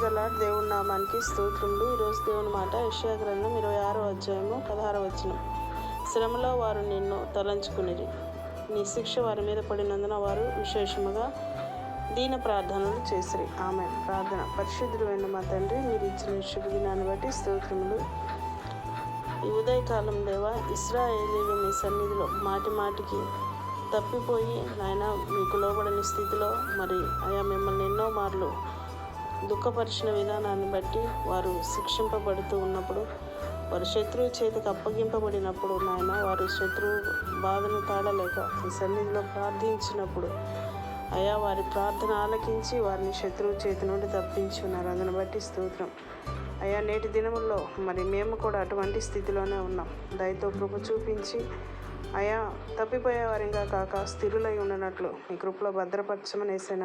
The lord. దేవుని నామానికి స్తోత్రములు. ఈరోజు దేవుని మాట యెషయా గ్రంథం 26వ అధ్యాయము 16వ వచనం. శ్రమలో వారు నిన్ను తలంచుకునిరి, నీ శిక్ష వారి మీద పడినందున వారు విశేషముగా దీన ప్రార్థనలు చేసిరి. ఆమె ప్రార్థన. పరిశుద్ధుడైన మా తండ్రి, మీరు ఇచ్చిన శుభదినాన్ని బట్టి స్తోత్రములు. ఈ ఉదయకాలం దేవా, ఇశ్రాయేలీయులు మీ సన్నిధిలో మాటి మాటికి తప్పిపోయి నాయన మీకు లోబడని స్థితిలో మరి అయా మిమ్మల్ని ఎన్నో మార్లు దుఃఖపరిచిన విధానాన్ని బట్టి వారు శిక్షింపబడుతూ ఉన్నప్పుడు, వారు శత్రువు చేతికి అప్పగింపబడినప్పుడు నాయన వారు శత్రువు బాధను తాళలేక ఈ సన్నిధిలో ప్రార్థించినప్పుడు అయా వారి ప్రార్థన ఆలకించి వారిని శత్రువు చేతి నుండి తప్పించి ఉన్నారు. అందుని బట్టి స్తోత్రం అయా. నేటి దినముల్లో మరి మేము కూడా అటువంటి స్థితిలోనే ఉన్నాం. దయతో కృప చూపించి అయా తప్పిపోయే వారిగా కాక స్థిరులై ఉండనట్లు మీ కృపలో భద్రపరచమని యేసయ్య